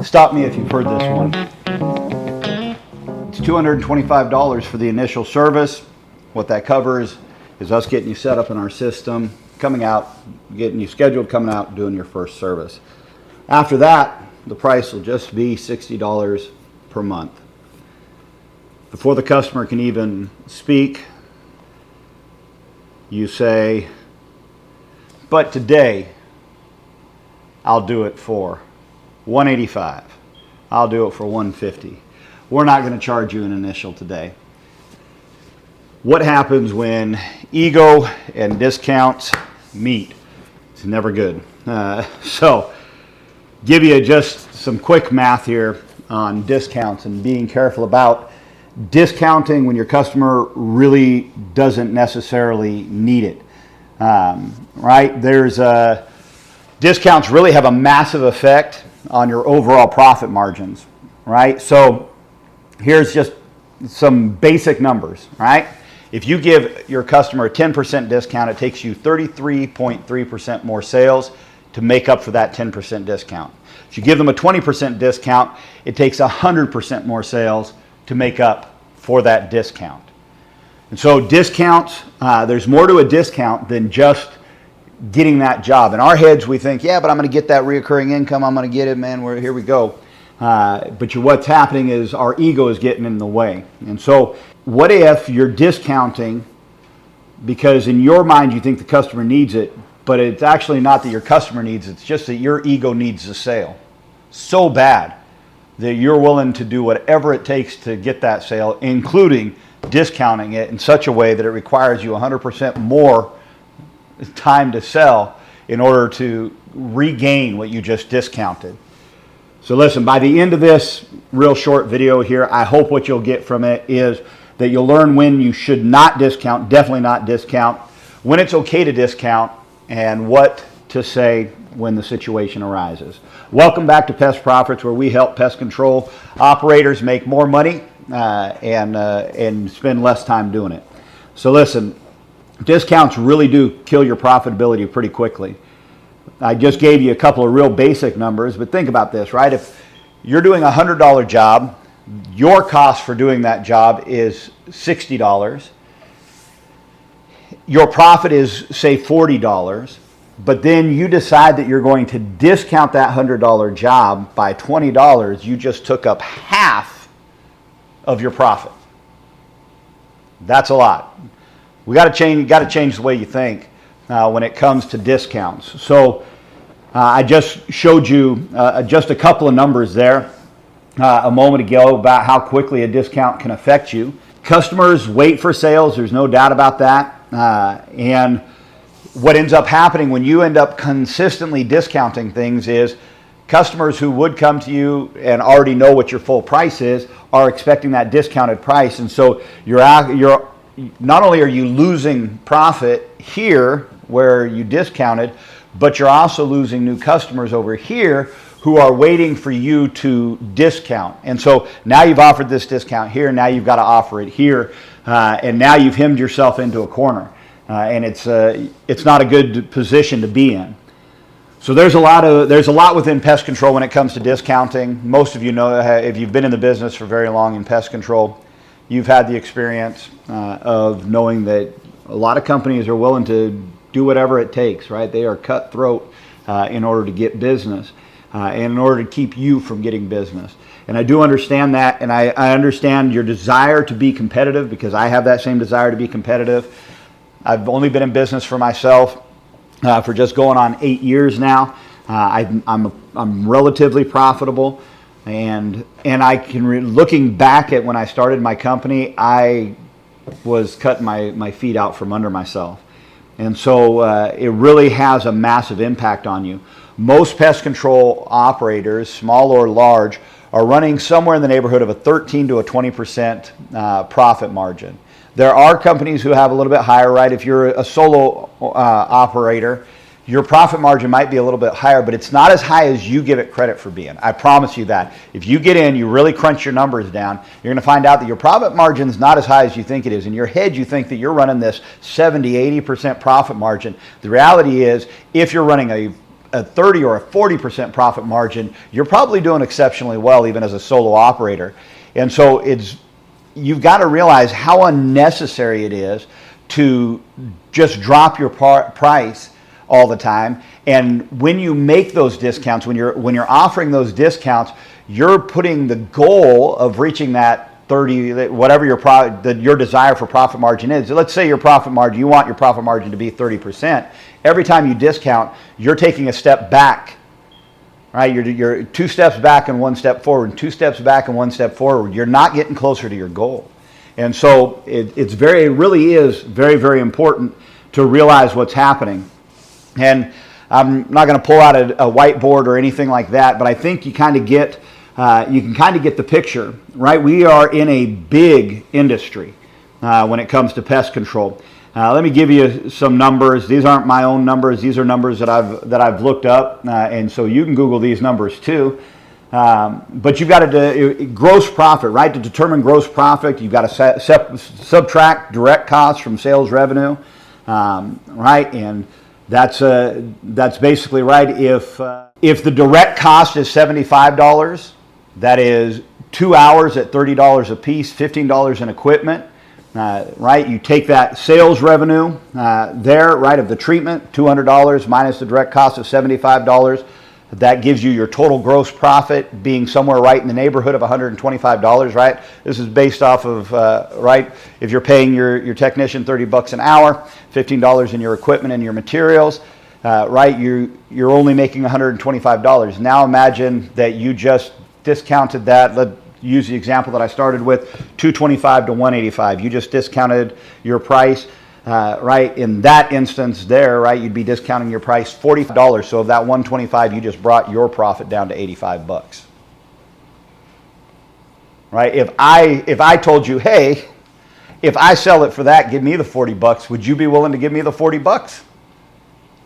Stop me if you've heard this one. It's $225 for the initial service. What that covers is us getting you set up in our system, coming out, getting you scheduled, coming out, doing your first service. After that, the price will just be $60 per month. Before the customer can even speak, you say, but today I'll do it for $185. I'll do it for $150. We're not going to charge you an initial today. What happens when ego and discounts meet? It's never good. So give you just some quick math here on discounts and being careful about discounting when your customer really doesn't necessarily need it. Right? Discounts really have a massive effect on your overall profit margins, right? So here's just some basic numbers, right? If you give your customer a 10% discount, it takes you 33.3% more sales to make up for that 10% discount. If you give them a 20% discount, it takes 100% more sales to make up for that discount. And so discounts, there's more to a discount than just getting that job. In our heads, we think, yeah, but I'm going to get that reoccurring income. I'm going to get it, man. Here we go. But what's happening is our ego is getting in the way. And so what if you're discounting because in your mind you think the customer needs it, but it's actually not that your customer needs it. It's just that your ego needs the sale so bad that you're willing to do whatever it takes to get that sale, including discounting it in such a way that it requires you 100% more time to sell in order to regain what you just discounted. So listen, by the end of this real short video here, I hope what you'll get from it is that you'll learn when you should not discount, definitely not discount, when it's okay to discount, and what to say when the situation arises. Welcome back to Pest Profits, where we help pest control operators make more money and spend less time doing it. So listen, discounts really do kill your profitability pretty quickly. I just gave you a couple of real basic numbers, but think about this, right? If you're doing a $100 job, your cost for doing that job is $60. Your profit is, say, $40, but then you decide that you're going to discount that $100 job by $20. You just took up half of your profit. That's a lot. We got to change the way you think when it comes to discounts. So I just showed you just a couple of numbers there a moment ago about how quickly a discount can affect you. Customers wait for sales. There's no doubt about that. And what ends up happening when you end up consistently discounting things is customers who would come to you and already know what your full price is are expecting that discounted price. And so you're not only are you losing profit here where you discounted, but you're also losing new customers over here who are waiting for you to discount. And so now you've offered this discount here, now you've got to offer it here, and now you've hemmed yourself into a corner. And it's not a good position to be in. So there's a lot within pest control when it comes to discounting. Most of you know, if you've been in the business for very long in pest control, you've had the experience of knowing that a lot of companies are willing to do whatever it takes, right? They are cutthroat in order to get business and in order to keep you from getting business. And I do understand that, and I understand your desire to be competitive, because I have that same desire to be competitive. I've only been in business for myself for just going on 8 years now. I'm relatively profitable. And I can, looking back at when I started my company, I was cutting my feet out from under myself. And so it really has a massive impact on you. Most pest control operators, small or large, are running somewhere in the neighborhood of a 13 to a 20% profit margin. There are companies who have a little bit higher, right? If you're a solo operator, your profit margin might be a little bit higher, but it's not as high as you give it credit for being. I promise you that. If you get in, you really crunch your numbers down, you're going to find out that your profit margin is not as high as you think it is. In your head, you think that you're running this 70, 80% profit margin. The reality is, if you're running a 30 or a 40% profit margin, you're probably doing exceptionally well even as a solo operator. And so you've got to realize how unnecessary it is to just drop your price all the time. And when you make those discounts, when you're offering those discounts, you're putting the goal of reaching that 30, whatever your desire for profit margin is. Let's say your profit margin, you want your profit margin to be 30%. Every time you discount, you're taking a step back, right? You're 2 steps back and 1 step forward, and 2 steps back and 1 step forward. You're not getting closer to your goal. And so it really is very, very important to realize what's happening. And I'm not going to pull out a whiteboard or anything like that, but I think you kind of get you can kind of get the picture, right? We are in a big industry when it comes to pest control. Let me give you some numbers. These aren't my own numbers. These are numbers that I've looked up, and so you can Google these numbers too. But you've got to gross profit, right? To determine gross profit, you've got to subtract direct costs from sales revenue, right? And that's basically right. If the direct cost is $75, that is 2 hours at $30 a piece, $15 in equipment, right? You take that sales revenue there, right, of the treatment, $200 minus the direct cost of $75. That gives you your total gross profit being somewhere right in the neighborhood of $125, right? This is based off of, right, if you're paying your technician $30 an hour, $15 in your equipment and your materials, right, you're only making $125. Now imagine that you just discounted that. Let's use the example that I started with, $225 to $185. You just discounted your price. Right, in that instance there, right, you'd be discounting your price $40. So of that $125, you just brought your profit down to $85. Right? If I told you, hey, if I sell it for that, give me the $40, would you be willing to give me the $40?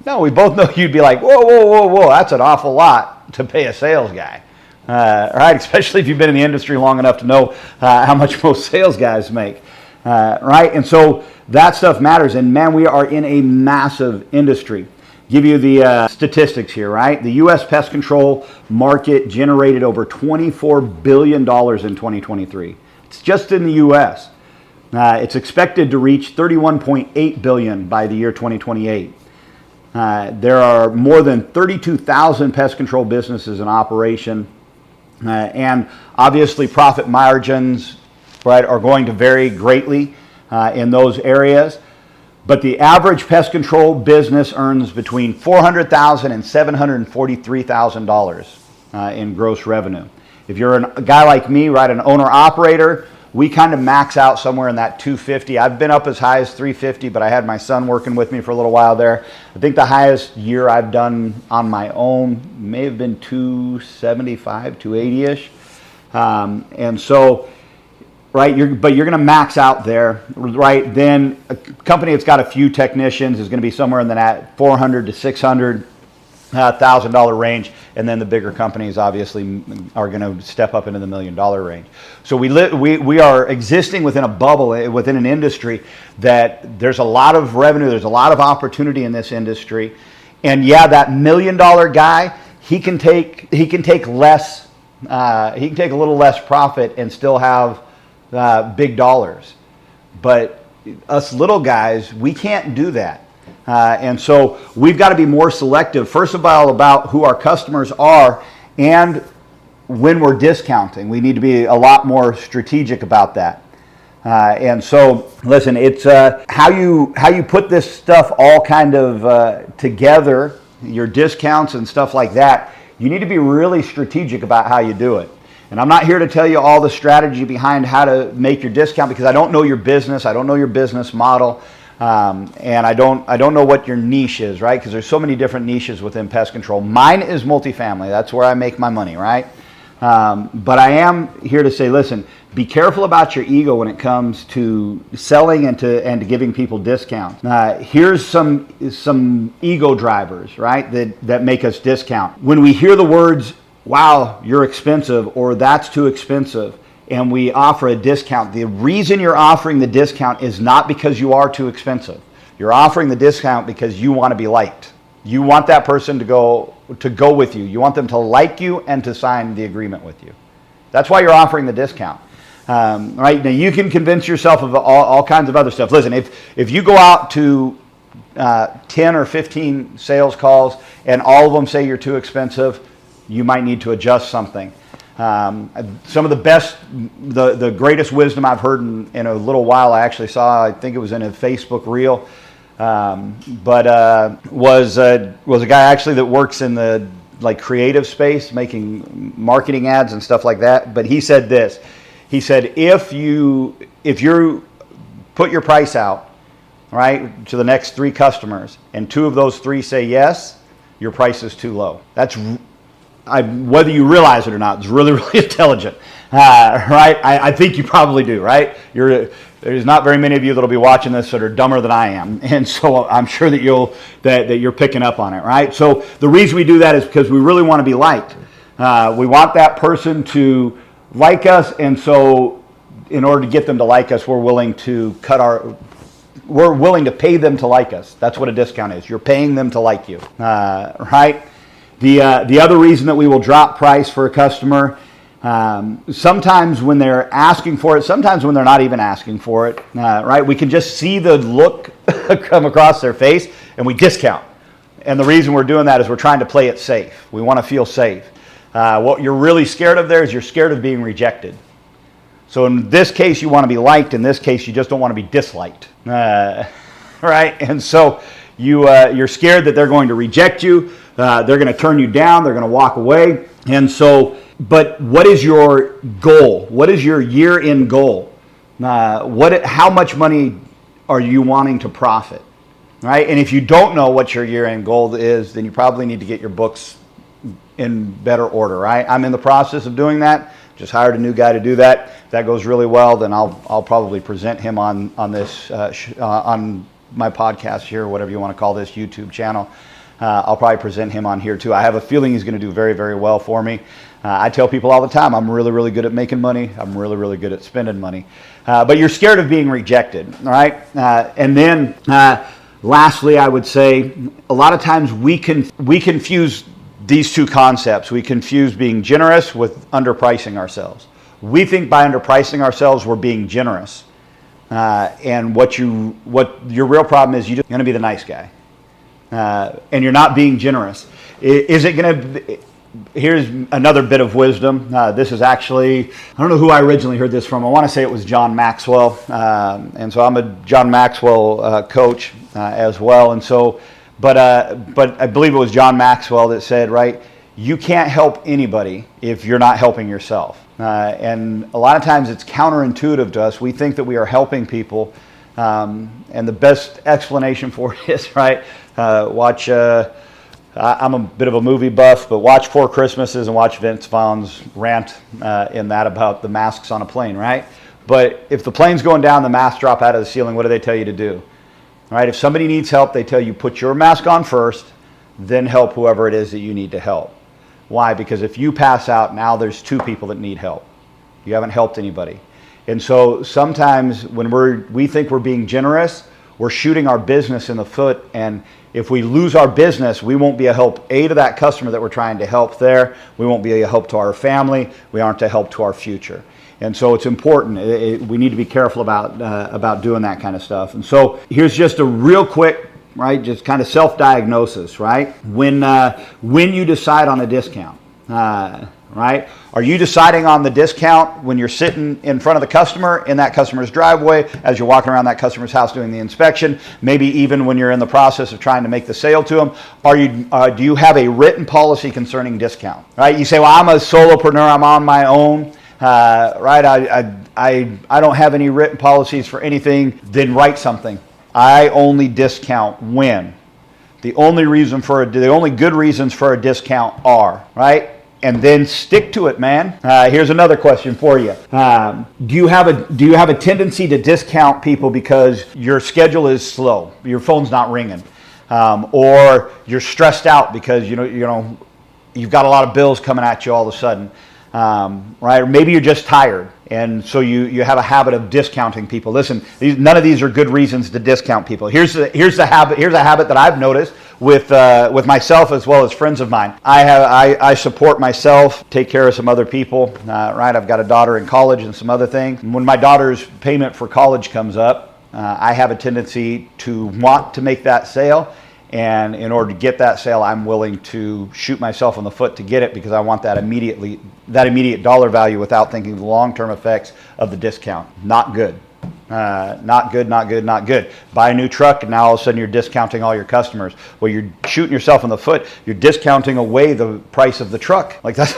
No, we both know you'd be like, whoa, that's an awful lot to pay a sales guy. Right? Especially if you've been in the industry long enough to know how much most sales guys make. Right? And so that stuff matters. And man, we are in a massive industry. Give you the statistics here, right? The U.S. pest control market generated over $24 billion in 2023. It's just in the U.S. It's expected to reach $31.8 billion by the year 2028. There are more than 32,000 pest control businesses in operation. And obviously profit margins, right, are going to vary greatly in those areas. But the average pest control business earns between $400,000 and $743,000 in gross revenue. If you're a guy like me, right, an owner-operator, we kind of max out somewhere in that 250. I've been up as high as 350, but I had my son working with me for a little while there. I think the highest year I've done on my own may have been 275, 280-ish. And so, right, but you're going to max out there, right? Then a company that's got a few technicians is going to be somewhere in that $400,000 to $600,000 range, and then the bigger companies obviously are going to step up into the $1 million range. So we are existing within a bubble, within an industry that there's a lot of revenue, there's a lot of opportunity in this industry, and yeah, that $1 million guy, he can take less, he can take a little less profit and still have big dollars. But us little guys, we can't do that. And so we've got to be more selective, first of all, about who our customers are, and when we're discounting. We need to be a lot more strategic about that. And so, listen, it's how you put this stuff all kind of together, your discounts and stuff like that. You need to be really strategic about how you do it. And I'm not here to tell you all the strategy behind how to make your discount, because I don't know your business. I don't know your business model. And I don't know what your niche is, right? Because there's so many different niches within pest control. Mine is multifamily. That's where I make my money, right? But I am here to say, listen, be careful about your ego when it comes to selling and to giving people discounts. Here's some ego drivers, right, that make us discount. When we hear the words, wow, you're expensive, or that's too expensive, and we offer a discount, the reason you're offering the discount is not because you are too expensive. You're offering the discount because you want to be liked. You want that person to go with you. You want them to like you and to sign the agreement with you. That's why you're offering the discount. Right now, you can convince yourself of all kinds of other stuff. Listen, if you go out to 10 or 15 sales calls and all of them say you're too expensive, you might need to adjust something. Some of the best, the greatest wisdom I've heard in a little while, I actually saw, I think it was in a Facebook reel, was a guy actually that works in the creative space, making marketing ads and stuff like that. But he said this. He said, if you put your price out, right, to the next 3 customers, and 2 of those 3 say yes, your price is too low. That's whether you realize it or not, it's really, really intelligent, right? I think you probably do, right? There's not very many of you that'll be watching this that are dumber than I am, and so I'm sure that you're picking up on it, right? So the reason we do that is because we really want to be liked. We want that person to like us, and so in order to get them to like us, we're willing to pay them to like us. That's what a discount is. You're paying them to like you, right? The other reason that we will drop price for a customer, sometimes when they're asking for it, sometimes when they're not even asking for it, right? We can just see the look come across their face, and we discount. And the reason we're doing that is we're trying to play it safe. We want to feel safe. What you're really scared of there is you're scared of being rejected. So in this case, you want to be liked. In this case, you just don't want to be disliked, right? And so you're scared that they're going to reject you. They're going to turn you down. They're going to walk away. And so, but what is your goal? What is your year-end goal? How much money are you wanting to profit, right? And if you don't know what your year-end goal is, then you probably need to get your books in better order, right? I'm in the process of doing that. Just hired a new guy to do that. If that goes really well, then I'll probably present him on this on my podcast here, whatever you want to call this YouTube channel. I'll probably present him on here too. I have a feeling he's going to do very, very well for me. I tell people all the time, I'm really, really good at making money. I'm really, really good at spending money. But you're scared of being rejected, all right? And then lastly, I would say a lot of times we confuse these 2 concepts. We confuse being generous with underpricing ourselves. We think by underpricing ourselves, we're being generous. And what your real problem is, you're just going to be the nice guy. And you're not being generous. Is it going to... Here's another bit of wisdom. This is actually, I don't know who I originally heard this from. I want to say it was John Maxwell. And so I'm a John Maxwell coach as well. And so, but I believe it was John Maxwell that said, right, you can't help anybody if you're not helping yourself. And a lot of times it's counterintuitive to us. We think that we are helping people. And the best explanation for it is, right, watch... I'm a bit of a movie buff, but watch 4 Christmases and watch Vince Vaughn's rant in that about the masks on a plane, right? But if the plane's going down, the masks drop out of the ceiling, what do they tell you to do? All right, if somebody needs help, they tell you put your mask on first, then help whoever it is that you need to help. Why? Because if you pass out, now there's 2 people that need help. You haven't helped anybody. And so sometimes when we think we're being generous, we're shooting our business in the foot, and if we lose our business, we won't be a help to that customer that we're trying to help there. We won't be a help to our family. We aren't a help to our future. And so it's important. We need to be careful about doing that kind of stuff. And so here's just a real quick, right, just kind of self-diagnosis, right? When you decide on a discount, right? Are you deciding on the discount when you're sitting in front of the customer in that customer's driveway, as you're walking around that customer's house doing the inspection, maybe even when you're in the process of trying to make the sale to them? Do you have a written policy concerning discount? Right? You say, well, I'm a solopreneur, I'm on my own, right? I don't have any written policies for anything. Then write something. I only discount when. The only good reasons for a discount are, right? And then stick to it, man. Here's another question for you. Do you have a tendency to discount people because your schedule is slow, your phone's not ringing, or you're stressed out because you've got a lot of bills coming at you all of a sudden, right? Or maybe you're just tired, and so you have a habit of discounting people. Listen, none of these are good reasons to discount people. Here's a habit that I've noticed with myself as well as friends of mine. I support myself, take care of some other people, right? I've got a daughter in college and some other things. When my daughter's payment for college comes up, I have a tendency to want to make that sale. And in order to get that sale, I'm willing to shoot myself in the foot to get it because I want that immediate dollar value without thinking of the long-term effects of the discount. Not good. Not good, not good, not good. Buy a new truck and now all of a sudden you're discounting all your customers. Well, you're shooting yourself in the foot. You're discounting away the price of the truck. Like that's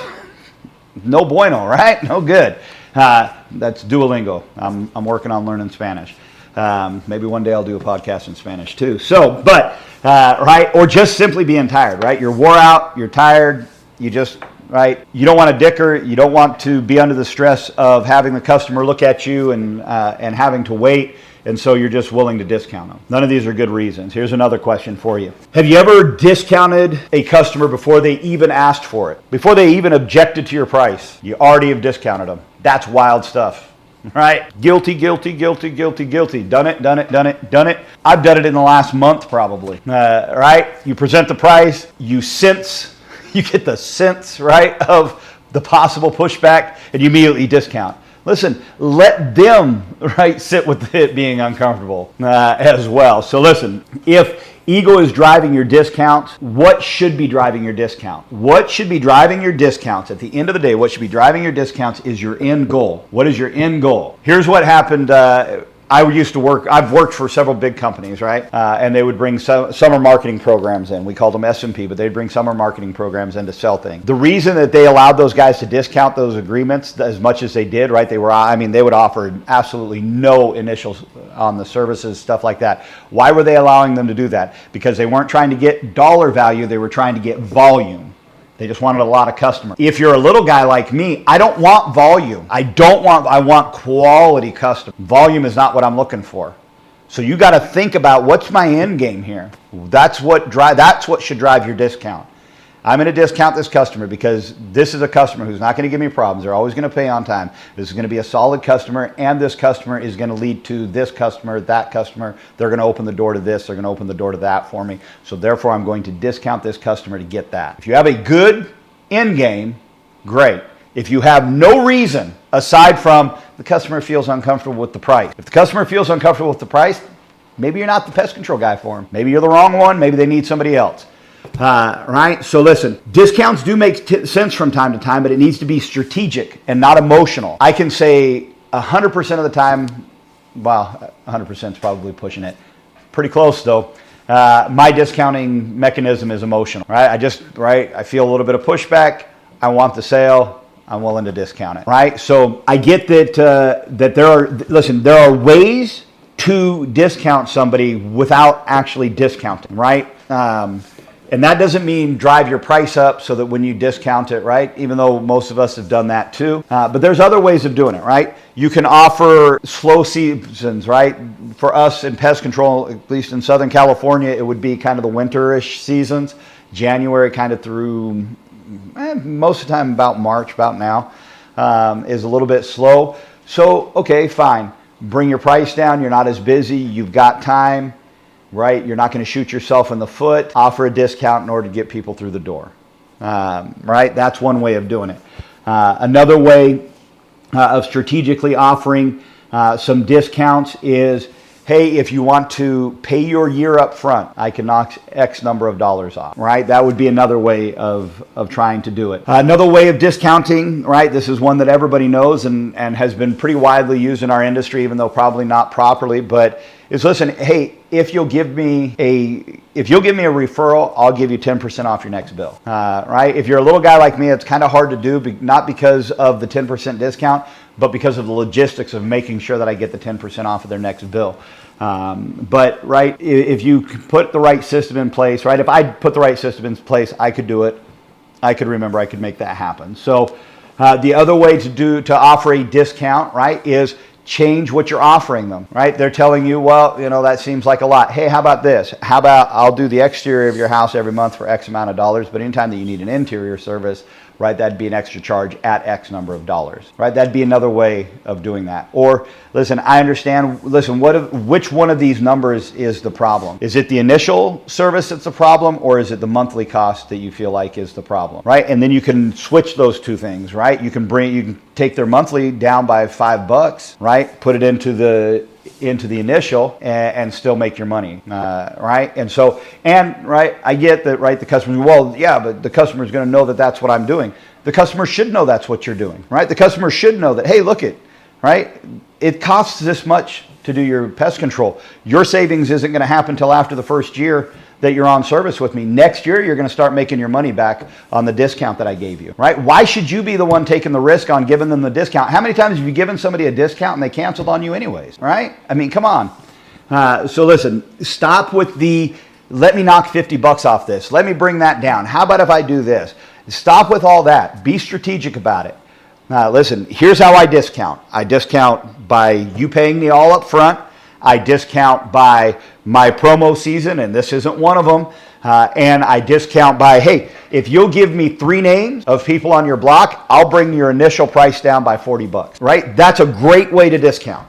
no bueno, right? No good. That's Duolingo. I'm working on learning Spanish. Maybe one day I'll do a podcast in Spanish too. So, right, or just simply being tired, right? You're wore out, you're tired, you just, right? You don't want to dicker, you don't want to be under the stress of having the customer look at you and having to wait, and so you're just willing to discount them. None of these are good reasons. Here's another question for you. Have you ever discounted a customer before they even asked for it? Before they even objected to your price? You already have discounted them. That's wild stuff. Right? Guilty, guilty, guilty, guilty, guilty. Done it, done it, done it, done it. I've done it in the last month probably. Right? You present the price, you get the sense, right, of the possible pushback, and you immediately discount. Listen, let them, right, sit with it being uncomfortable as well. So listen, if ego is driving your discounts, what should be driving your discount? What should be driving your discounts? At the end of the day, what should be driving your discounts is your end goal. What is your end goal? Here's what happened. I've worked for several big companies, right? And they would bring summer marketing programs in. We called them S&P, but they'd bring summer marketing programs in to sell things. The reason that they allowed those guys to discount those agreements as much as they did, right? They would offer absolutely no initials on the services, stuff like that. Why were they allowing them to do that? Because they weren't trying to get dollar value, they were trying to get volume. They just wanted a lot of customers. If you're a little guy like me, I don't want volume. I want quality customers. Volume is not what I'm looking for. So you got to think about what's my end game here. That's what should drive your discount. I'm going to discount this customer because this is a customer who's not going to give me problems. They're always going to pay on time. This is going to be a solid customer, and this customer is going to lead to this customer, that customer. They're going to open the door to this. They're going to open the door to that for me. So therefore, I'm going to discount this customer to get that. If you have a good end game, great. If you have no reason aside from the customer feels uncomfortable with the price. If the customer feels uncomfortable with the price, maybe you're not the pest control guy for them. Maybe you're the wrong one. Maybe they need somebody else. Right? So listen, discounts do make sense from time to time, but it needs to be strategic and not emotional. I can say 100% of the time, well, 100% is probably pushing it. Pretty close though. My discounting mechanism is emotional, right? I feel a little bit of pushback. I want the sale. I'm willing to discount it, right? So I get that there are ways to discount somebody without actually discounting, right? And that doesn't mean drive your price up so that when you discount it, right? Even though most of us have done that too. But there's other ways of doing it, right? You can offer slow seasons, right? For us in pest control, at least in Southern California, it would be kind of the winterish seasons. January kind of through most of the time about March, about now, is a little bit slow. So, okay, fine. Bring your price down. You're not as busy. You've got time. Right? You're not going to shoot yourself in the foot. Offer a discount in order to get people through the door. Right? That's one way of doing it. Another way of strategically offering some discounts is, hey, if you want to pay your year up front, I can knock X number of dollars off. Right? That would be another way of trying to do it. Another way of discounting, right? This is one that everybody knows and has been pretty widely used in our industry, even though probably not properly, but is listen, hey, if you'll give me a referral, I'll give you 10% off your next bill. Right? If you're a little guy like me, it's kind of hard to do, not because of the 10% discount, but because of the logistics of making sure that I get the 10% off of their next bill. But right, if you put the right system in place, right? If I put the right system in place, I could do it. I could make that happen. So the other way to offer a discount, right, is change what you're offering them, right? They're telling you, well, that seems like a lot. Hey, how about this? How about I'll do the exterior of your house every month for X amount of dollars, but anytime that you need an interior service right? That'd be an extra charge at X number of dollars, right? That'd be another way of doing that. Or listen, I understand, listen, which one of these numbers is the problem? Is it the initial service that's the problem, or is it the monthly cost that you feel like is the problem, right? And then you can switch those two things, right? You can take their monthly down by $5, right? Put it into the initial and still make your money, right? Right, I get that, right? The customer, well, yeah, but the customer is going to know that that's what I'm doing. The customer should know that's what you're doing, right? The customer should know that, hey, look it, right? It costs this much to do your pest control. Your savings isn't going to happen until after the first year that you're on service with me. Next year, you're going to start making your money back on the discount that I gave you, right? Why should you be the one taking the risk on giving them the discount? How many times have you given somebody a discount and they canceled on you anyways, right? I mean, come on. So listen, stop with the, let me knock $50 off this. Let me bring that down. How about if I do this? Stop with all that. Be strategic about it. Listen, here's how I discount. I discount by you paying me all up front. I discount by my promo season, and this isn't one of them. And I discount by, hey, if you'll give me 3 names of people on your block, I'll bring your initial price down by $40, right? That's a great way to discount,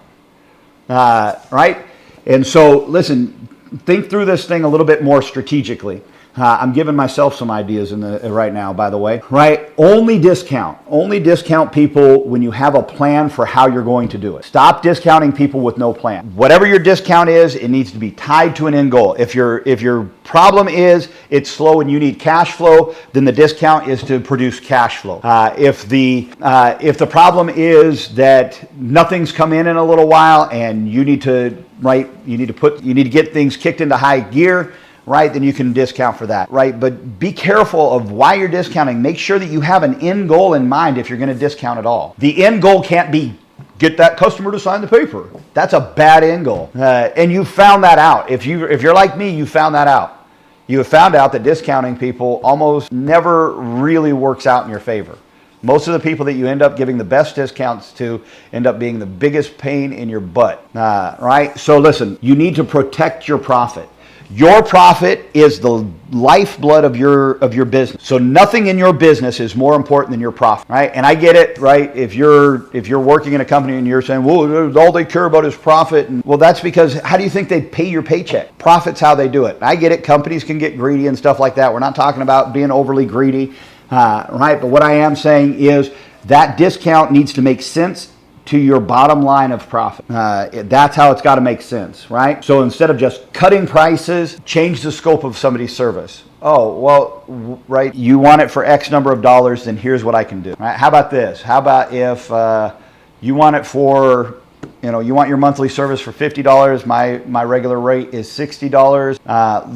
right? And so, listen, think through this thing a little bit more strategically. I'm giving myself some ideas right now, by the way, right? Only discount people when you have a plan for how you're going to do it. Stop discounting people with no plan. Whatever your discount is, it needs to be tied to an end goal. If your problem is it's slow and you need cash flow, then the discount is to produce cash flow. If the problem is that nothing's come in a little while and you need to get things kicked into high gear, right, then you can discount for that, right? But be careful of why you're discounting. Make sure that you have an end goal in mind if you're going to discount at all. The end goal can't be get that customer to sign the paper. That's a bad end goal. And you found that out. If you're like me, you found that out. You have found out that discounting people almost never really works out in your favor. Most of the people that you end up giving the best discounts to end up being the biggest pain in your butt, right? So listen, you need to protect your profit. Your profit is the lifeblood of your business. So nothing in your business is more important than your profit, right? And I get it, right? If you're working in a company and you're saying, well, all they care about is profit, and well, that's because how do you think they pay your paycheck? Profit's how they do it. I get it. Companies can get greedy and stuff like that. We're not talking about being overly greedy, right? But what I am saying is that discount needs to make sense to your bottom line of profit. That's how it's got to make sense, right? So instead of just cutting prices, change the scope of somebody's service. Oh, well, right, you want it for X number of dollars, then here's what I can do. Right? How about this? How about if you want it for, you want your monthly service for $50, my regular rate is $60.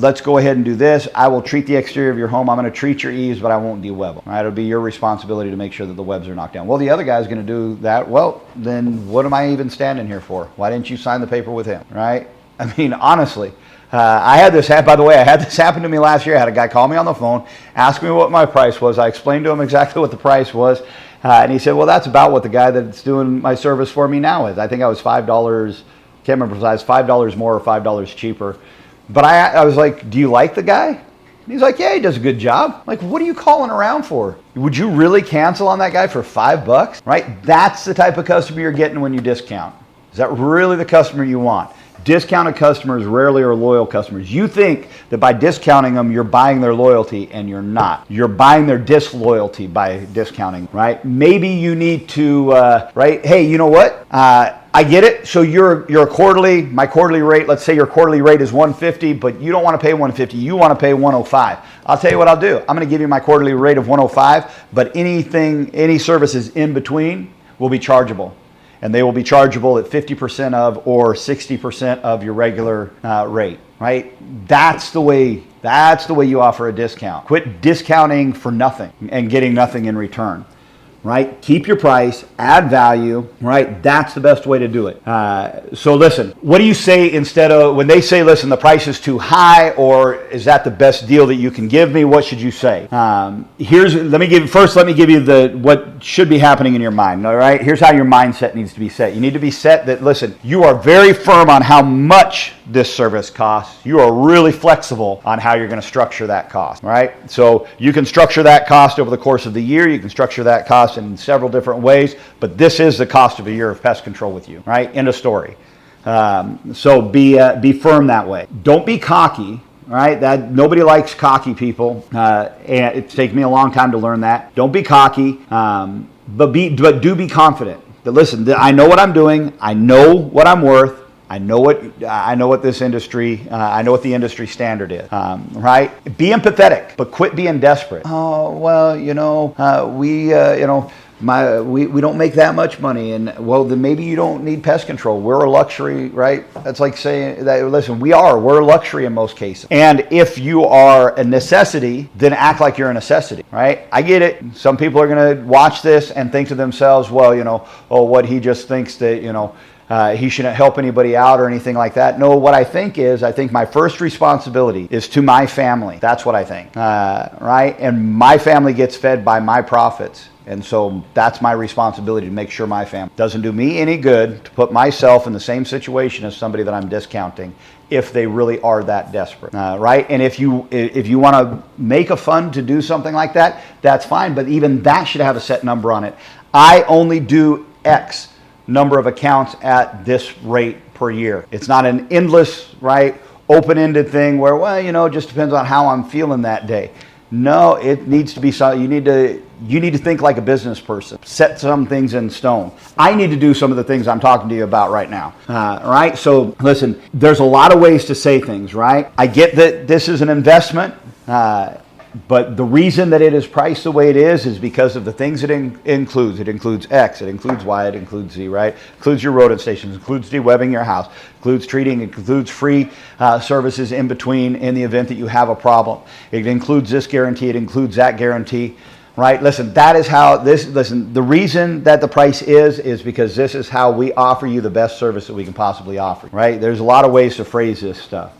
Let's go ahead and do this. I will treat the exterior of your home. I'm going to treat your eaves, but I won't de-web them. Right? It'll be your responsibility to make sure that the webs are knocked down. Well, the other guy's going to do that. Well, then what am I even standing here for? Why didn't you sign the paper with him? Right? I mean, honestly. I had this happen to me last year. I had a guy call me on the phone, ask me what my price was. I explained to him exactly what the price was. And he said, well, that's about what the guy that's doing my service for me now is. I think I was $5, can't remember if I was $5 more or $5 cheaper. But I was like, do you like the guy? And he's like, yeah, he does a good job. I'm like, what are you calling around for? Would you really cancel on that guy for $5? Right? That's the type of customer you're getting when you discount. Is that really the customer you want? Discounted customers rarely are loyal customers. You think that by discounting them, you're buying their loyalty, and you're not. You're buying their disloyalty by discounting, right? Maybe you need to, right? Hey, you know what? I get it. So you're my quarterly rate, let's say your quarterly rate is $150, but you don't want to pay $150. You want to pay $105. I'll tell you what I'll do. I'm going to give you my quarterly rate of $105, but any services in between will be chargeable. And they will be chargeable at 50% of or 60% of your regular rate, right? That's the way you offer a discount. Quit discounting for nothing and getting nothing in return. right? Keep your price, add value, right? That's the best way to do it. So listen, what do you say instead of, when they say, listen, the price is too high, or is that the best deal that you can give me? What should you say? Let me give you what should be happening in your mind, all right? Here's how your mindset needs to be set. You need to be set that, listen, you are very firm on how much this service costs. You are really flexible on how you're going to structure that cost, right? So you can structure that cost over the course of the year. You can structure that cost in several different ways, but this is the cost of a year of pest control with you, right? End of story. So be firm that way. Don't be cocky. Right? That nobody likes cocky people, and it's taken me a long time to learn that. Don't be cocky, but do be confident. That listen, I know what I'm doing. I know what I'm worth. I know what this industry. I know what the industry standard is. Right? Be empathetic, but quit being desperate. Oh well, we don't make that much money, and well, then maybe you don't need pest control. We're a luxury, right? That's like saying that, listen, we're a luxury in most cases. And if you are a necessity, then act like you're a necessity, right? I get it. Some people are going to watch this and think to themselves, well, what he just thinks that, he shouldn't help anybody out or anything like that. No, what I think my first responsibility is to my family. That's what I think, right? And my family gets fed by my profits. And so that's my responsibility, to make sure my family doesn't do me any good to put myself in the same situation as somebody that I'm discounting if they really are that desperate, right? And if you want to make a fund to do something like that, that's fine. But even that should have a set number on it. I only do X number of accounts at this rate per year. It's not an endless, right, open-ended thing where, well, it just depends on how I'm feeling that day. No, it needs to be something. You need to think like a business person. Set some things in stone. I need to do some of the things I'm talking to you about right now. Right? So listen, there's a lot of ways to say things, right? I get that this is an investment, but the reason that it is priced the way it is because of the things it includes. It includes X, it includes Y, it includes Z, right? It includes your rodent stations, it includes dewebbing your house, it includes treating, it includes free services in between in the event that you have a problem. It includes this guarantee, it includes that guarantee, right? Listen, that is how the reason that the price is because this is how we offer you the best service that we can possibly offer, right? There's a lot of ways to phrase this stuff.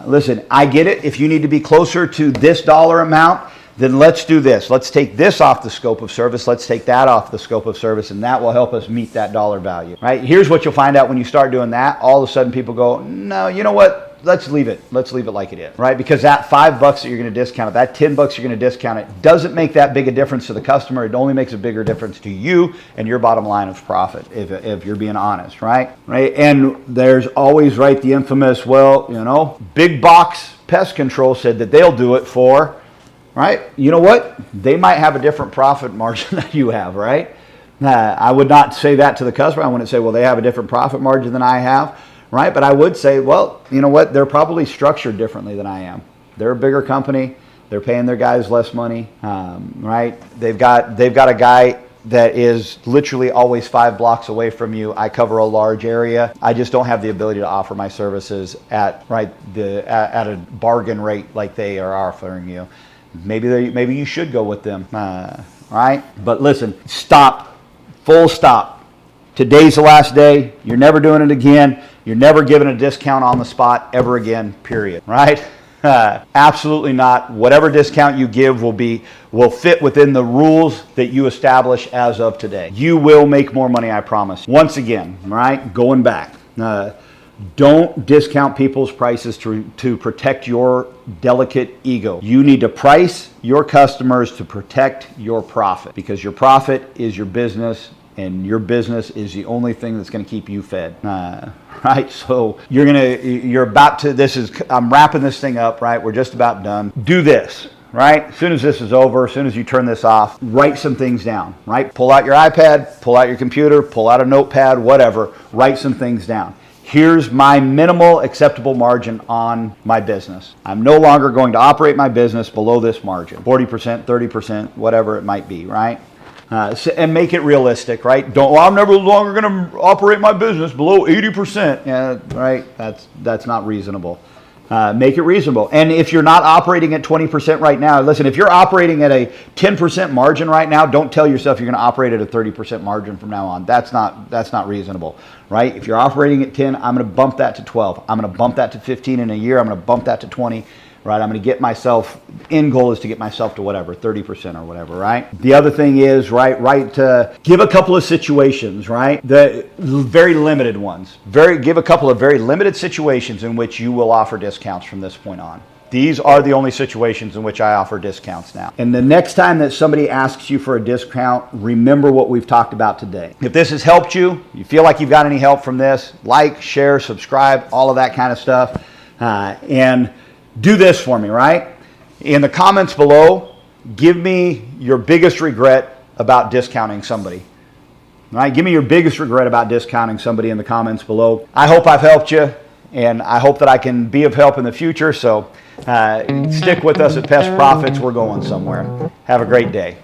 Listen, I get it. If you need to be closer to this dollar amount, then let's do this. Let's take this off the scope of service. Let's take that off the scope of service, and that will help us meet that dollar value, right? Here's what you'll find out when you start doing that. All of a sudden people go, no, you know what? Let's leave it. Let's leave it like it is, right? Because that $5 that you're going to discount it, that $10 you're going to discount it, doesn't make that big a difference to the customer. It only makes a bigger difference to you and your bottom line of profit, if you're being honest, right? Right? And there's always, right, the infamous, big box pest control said that they'll do it for, right? You know what? They might have a different profit margin than you have, right? I would not say that to the customer. I wouldn't say, well, they have a different profit margin than I have. Right, but I would say, well, you know what? They're probably structured differently than I am. They're a bigger company. They're paying their guys less money, right? They've got a guy that is literally always 5 blocks away from you. I cover a large area. I just don't have the ability to offer my services at a bargain rate like they are offering you. Maybe you should go with them, right? But listen, stop, full stop. Today's the last day. You're never doing it again. You're never giving a discount on the spot ever again, period, right? Absolutely not. Whatever discount you give will fit within the rules that you establish as of today. You will make more money, I promise. Once again, right, going back, don't discount people's prices to protect your delicate ego. You need to price your customers to protect your profit, because your profit is your business. And your business is the only thing that's going to keep you fed, right? So I'm wrapping this thing up, right? We're just about done. Do this, right? As soon as this is over, as soon as you turn this off, write some things down, right? Pull out your iPad, pull out your computer, pull out a notepad, whatever, write some things down. Here's my minimal acceptable margin on my business. I'm no longer going to operate my business below this margin, 40%, 30%, whatever it might be, right? And make it realistic, right? I'm never longer going to operate my business below 80%. Yeah, right? That's not reasonable. Make it reasonable. And if you're not operating at 20% right now, listen, if you're operating at a 10% margin right now, don't tell yourself you're going to operate at a 30% margin from now on. That's not reasonable, right? If you're operating at 10, I'm going to bump that to 12. I'm going to bump that to 15 in a year. I'm going to bump that to 20. Right, I'm going to get myself, end goal is to get myself to whatever, 30% or whatever, right? The other thing is, give a couple of situations, right? The very limited ones. Give a couple of very limited situations in which you will offer discounts from this point on. These are the only situations in which I offer discounts now. And the next time that somebody asks you for a discount, remember what we've talked about today. If this has helped you, you feel like you've got any help from this, like, share, subscribe, all of that kind of stuff. And do this for me, right? In the comments below, give me your biggest regret about discounting somebody. Right? Give me your biggest regret about discounting somebody in the comments below. I hope I've helped you, and I hope that I can be of help in the future. So stick with us at Pest Profits. We're going somewhere. Have a great day.